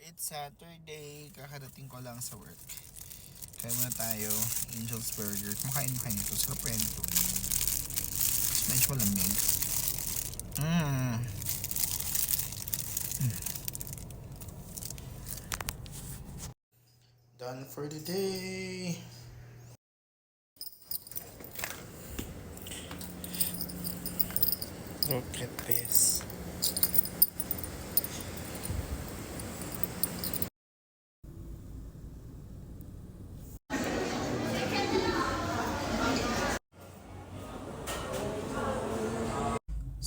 it's Saturday. Kakarating ko lang sa work. Kaya muna tayo, Angel's Burger. Kumakain mo kayo nito. Sarap yan ito. Medyo malamig. Done for the day. Look at this.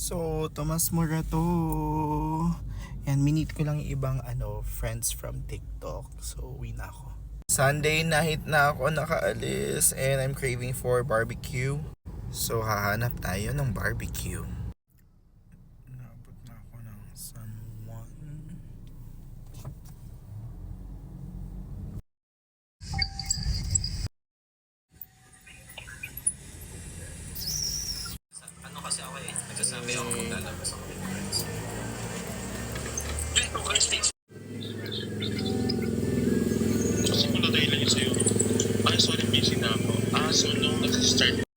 So, Tomas Mora to. Yan, minute ko lang yung ibang friends from TikTok. So, uwi na ako. Sunday night na ako nakaalis and I'm craving for barbecue. So, hahanap tayo ng barbecue. Naabot na ako ng San Juan. Ano kasi ako nagsasabi ako maglalabas ako with friends. Kasi kung nadahilan yun sa'yo, sorry, busy na ako. So nung nag-start